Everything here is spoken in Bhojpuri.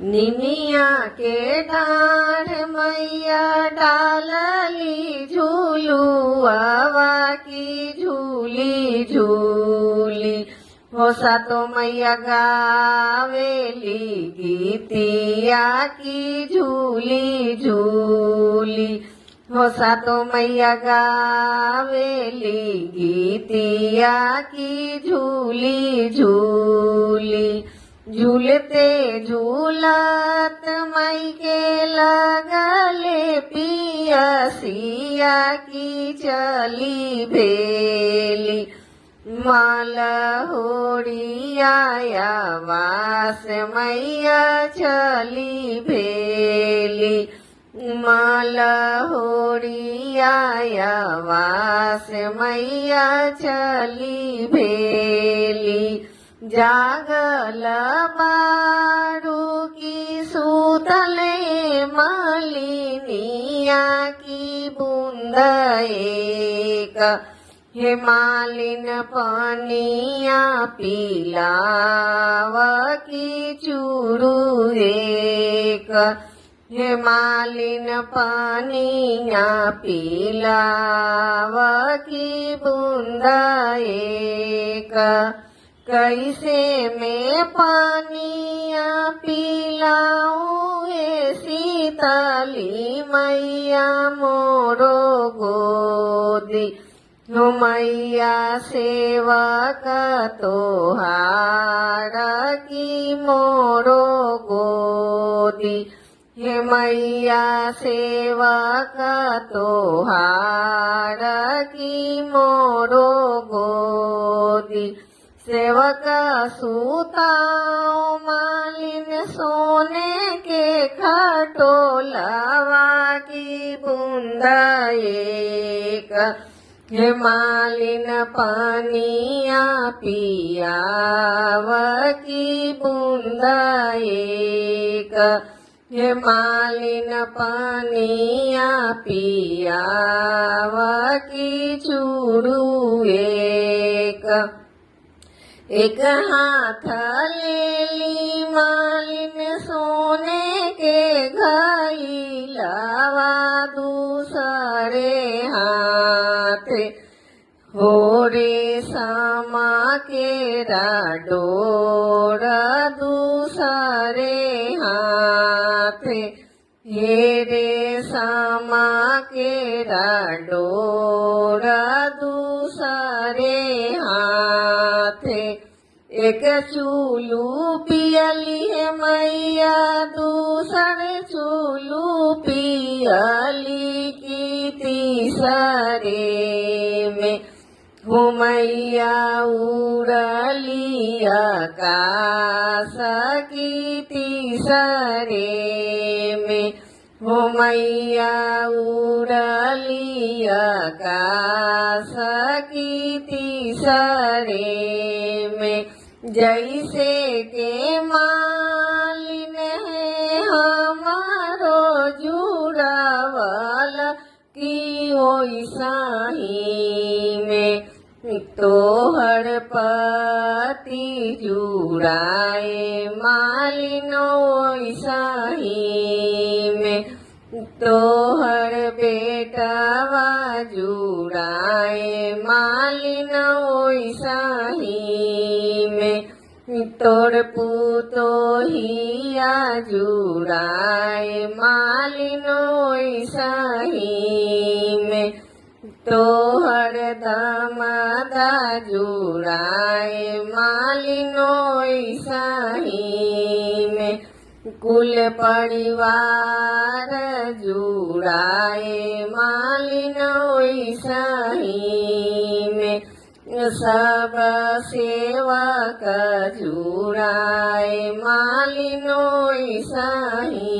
निमिया के डाढ़ मैया डालली झूलुआवा की झूली झूली हो सातो मैया गावेली गीतिया की झूली झूली हो सातो मैया गावेली गीतिया की झूली झूली झूलते झूलत मई के लगले पियसिया की चली भेली मालहोड़िया वास मैया चली भेली मालहोड़िया वास मैया चली भेली जागल बारू की सूतले मालिनिया की बूंद एक हे मालिन पानिया पिलाव की चूरू एक हे मालिन पानिया पिलाव की बूंद एक कैसे मैं पानिया पिलाऊं हे सीतली मैया मोरो गोदी हो मैया सेवक तोहार की मोरो गोदी हे मैया सेवक तोहार की मोरो गोदी सेवक सूताओ मालिन सोने के खटोलवा की बूंद एक हे मालिन पानिया पियाव की बूंद एक हे मालिन पानिया पियाव की चूरू एक हाथ लेली मालिन सोने के घैलवा दूसरे हाथ हो रेशमा के डोर दूसरे हाथ हे रेशमा के डोर दूसरे हाथ एक चूलू पियली है मैया दूसर चूलू पियली की तीसरे में हो मैया उड़ली आकाश की तीसरे में हो मैया उड़ली आकाश की तीसरे में जैसे के मालिन है हमारो जुड़ावल की ओइसा ही में तोहर पति जुड़ाए मालिन ओइसा ही में तोहर बेटवा जुड़ाए मालिन ओइसा ही में तोर पुतोहिया जुड़ाए मालिन ओइसा ही में तोहर दामादा जुड़ाए मालिन ओइसा ही में कुल परिवार जुड़ाए मालिन ओइसा ही में सब सेवक जुड़ाए मालिन ओइसा ही